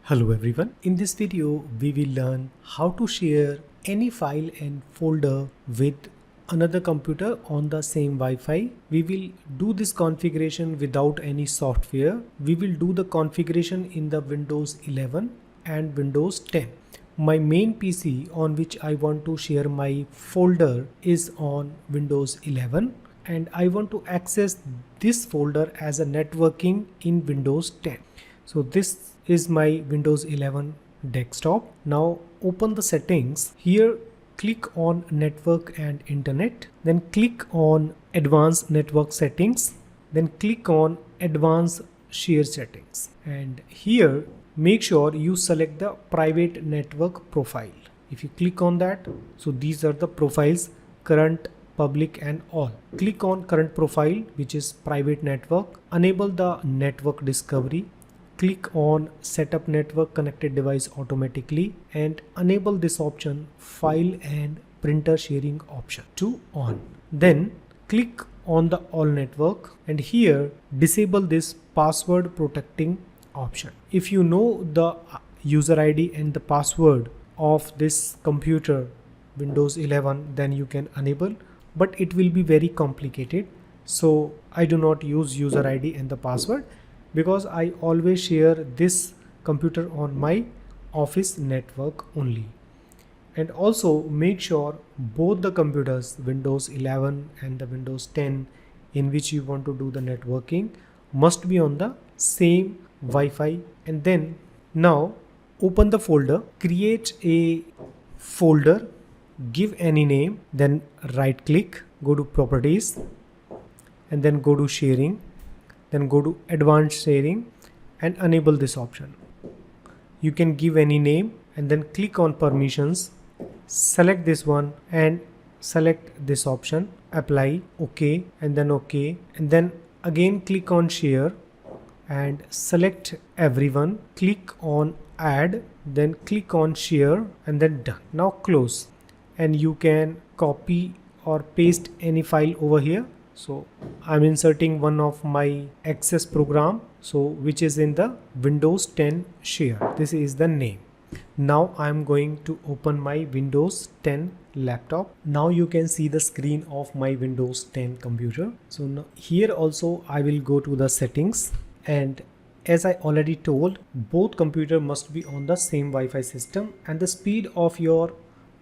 Hello everyone. In this video, we will learn how to share any file and folder with another computer on the same Wi-Fi. We will do this configuration without any software. We will do the configuration in the Windows 11 and Windows 10. My main PC on which I want to share my folder is on Windows 11 and I want to access this folder as a networking in Windows 10. So this is my Windows 11 desktop. Now open the settings. Here click on network and internet. Then click on advanced network settings. Then click on advanced share settings. And here make sure you select the private network profile. If you click on that, so these are the profiles: current, public and all. Click on current profile, which is private network. Enable the network discovery. Click on setup network connected device automatically and enable this option, file and printer sharing option to on. Then click on the all network and here disable this password protecting option. If you know the user ID and the password of this computer Windows 11, then you can enable, but it will be very complicated. So I do not use user ID and the password, because I always share this computer on my office network only. And also make sure both the computers, Windows 11 and the Windows 10, in which you want to do the networking, must be on the same Wi-Fi. And then now open the folder, create a folder, give any name, then right click, go to properties and then go to sharing. Then go to advanced sharing and enable this option. You can give any name and then click on permissions, select this one and select this option, apply, OK and then OK, and then again click on share and select everyone, click on add, then click on share and then done. Now close and you can copy or paste any file over here. So I'm inserting one of my Access program, so which is in the Windows 10 share. This is the name. Now I'm going to open my Windows 10 laptop. Now you can see the screen of my Windows 10 computer. So now here also I will go to the settings, and as I already told, both computer must be on the same Wi-Fi system and the speed of your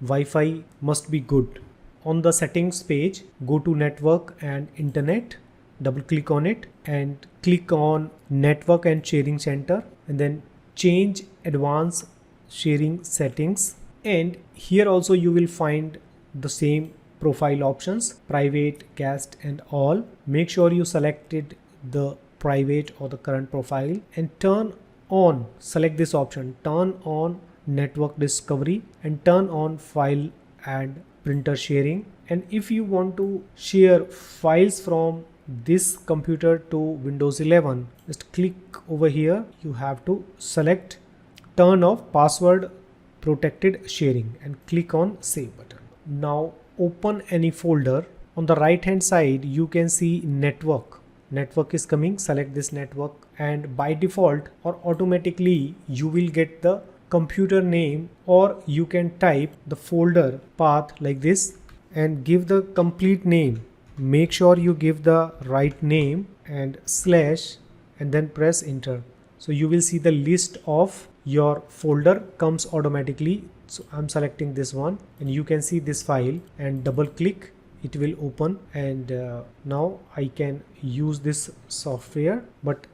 Wi-Fi must be good. On the settings page, go to network and internet, double click on it and click on network and sharing center and then change advanced sharing settings. And here also you will find the same profile options, private, guest and all. Make sure you selected the private or the current profile and turn on, select this option, turn on network discovery and turn on file and printer sharing. And if you want to share files from this computer to Windows 11, just click over here. You have to select turn off password protected sharing and click on save button. Now open any folder. On the right hand side you can see network is coming. Select this network and by default or automatically you will get the computer name, or you can type the folder path like this and give the complete name. Make sure you give the right name and slash and then press enter. So you will see the list of your folder comes automatically. So I'm selecting this one and you can see this file and double click, it will open. And now I can use this software, but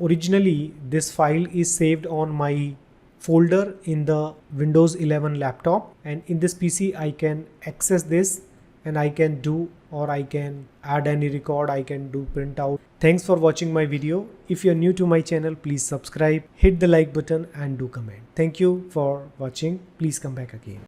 originally this file is saved on my folder in the Windows 11 laptop, and in this PC I can access this and I can do, or I can add any record, I can do printout. Thanks for watching my video. If you're new to my channel, please subscribe, hit the like button and do comment. Thank you for watching. Please come back again.